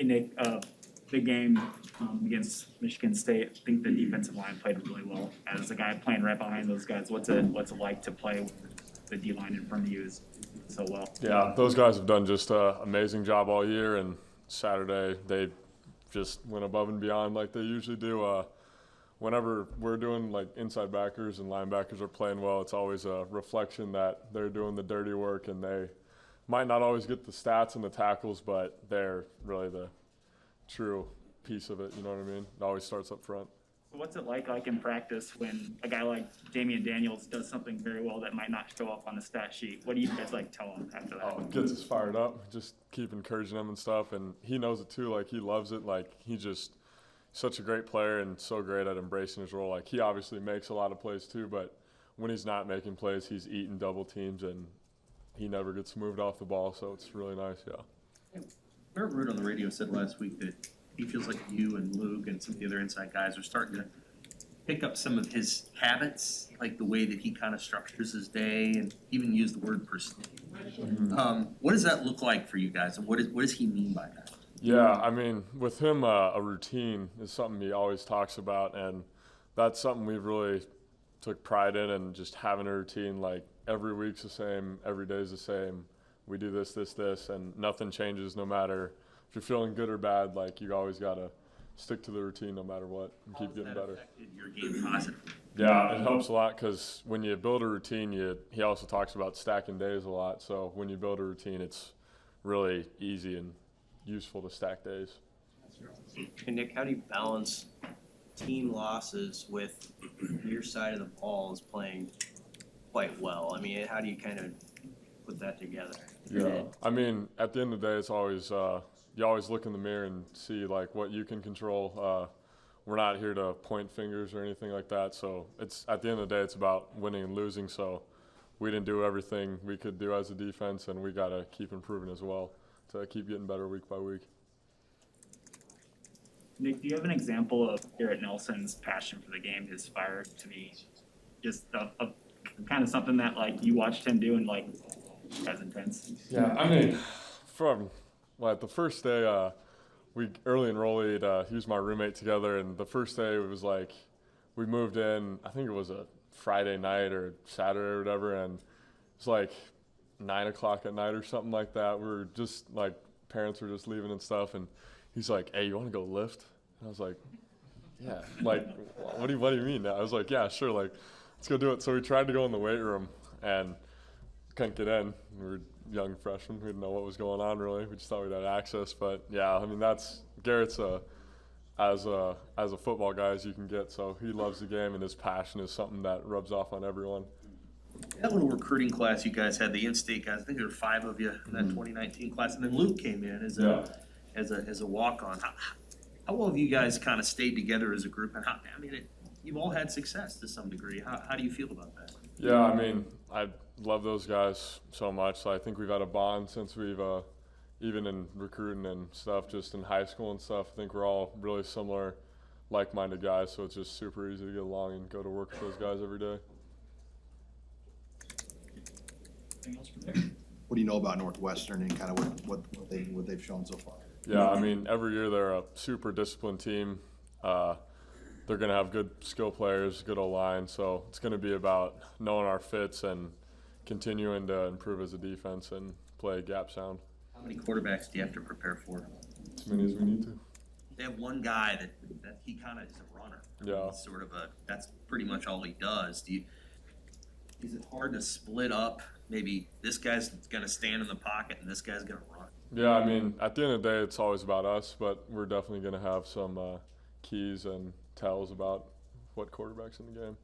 Hey, Nick, big game against Michigan State. I think the defensive line played really well. As a guy playing right behind those guys, what's it like to play with the D-line in front of you is so well? Yeah, those guys have done just an amazing job all year, and Saturday they just went above and beyond like they usually do. Whenever we're doing like inside backers and linebackers are playing well, it's always a reflection that they're doing the dirty work, and they might not always get the stats and the tackles, but they're really the true piece of it. You know what I mean? It always starts up front. What's it like in practice when a guy like Damian Daniels does something very well that might not show up on the stat sheet? What do you guys tell him after that? Oh, it gets us fired up. Just keep encouraging him and stuff, and he knows it too. Like, he loves it. Like, he just such a great player and so great at embracing his role. Like, he obviously makes a lot of plays too, but when he's not making plays, he's eating double teams and he never gets moved off the ball, so it's really nice, yeah. Barrett Root on the radio said last week that he feels like you and Luke and some of the other inside guys are starting to pick up some of his habits, like the way that he kind of structures his day, and even used the word persnickety. What does that look like for you guys, and what does he mean by that? Yeah, I mean, with him, a routine is something he always talks about, and that's something we've really took pride in, and just having a routine. Like, every week's the same, every day's the same. We do this, and nothing changes no matter if you're feeling good or bad. Like, you always got to stick to the routine no matter what and keep getting better. Affected your game positively? Yeah, it helps a lot because when you build a routine, he also talks about stacking days a lot. So when you build a routine, it's really easy and useful to stack days. Hey, Nick, how do you balance team losses with your side of the ball is playing quite well? I mean, how do you kind of put that together? Yeah, I mean, at the end of the day, it's always you always look in the mirror and see like what you can control. We're not here to point fingers or anything like that. So it's at the end of the day, it's about winning and losing. So we didn't do everything we could do as a defense, and we got to keep improving as well to keep getting better week by week. Nick, do you have an example of Garrett Nelson's passion for the game, his fire to be just a kind of something that like you watched him do and like as intense? Yeah, I mean, from the first day, we early enrolleed, he was my roommate together, and the first day it was like we moved in, I think it was a Friday night or Saturday or whatever, and it's like 9 o'clock at night or something like that. We were just like, parents were just leaving and stuff, and he's like, "Hey, you want to go lift?" And I was like, "Yeah." Like, what do you mean? I was like, "Yeah, sure. Like, let's go do it." So we tried to go in the weight room and couldn't get in. We were young freshmen. We didn't know what was going on really. We just thought we'd had access. But yeah, I mean, Garrett's as a football guy as you can get. So he loves the game, and his passion is something that rubs off on everyone. That little recruiting class you guys had, the in-state guys, I think there were 5 of you in that 2019 class, and then Luke came in as a walk-on. How well have you guys kind of stayed together as a group? And you've all had success to some degree. How do you feel about that? Yeah, I mean, I love those guys so much. So I think we've had a bond since we've even in recruiting and stuff, just in high school and stuff. I think we're all really similar, like-minded guys. So it's just super easy to get along and go to work with those guys every day. What do you know about Northwestern and kind of what they've shown so far? Yeah, I mean, every year they're a super disciplined team. They're going to have good skill players, good O-line, so it's going to be about knowing our fits and continuing to improve as a defense and play gap sound. How many quarterbacks do you have to prepare for? As many as we need to. They have one guy that he kind of is a runner. Yeah. He's sort of that's pretty much all he does. Is it hard to split up? Maybe this guy's going to stand in the pocket and this guy's going to run. Yeah, I mean, at the end of the day, it's always about us, but we're definitely going to have some keys and tells about what quarterback's in the game.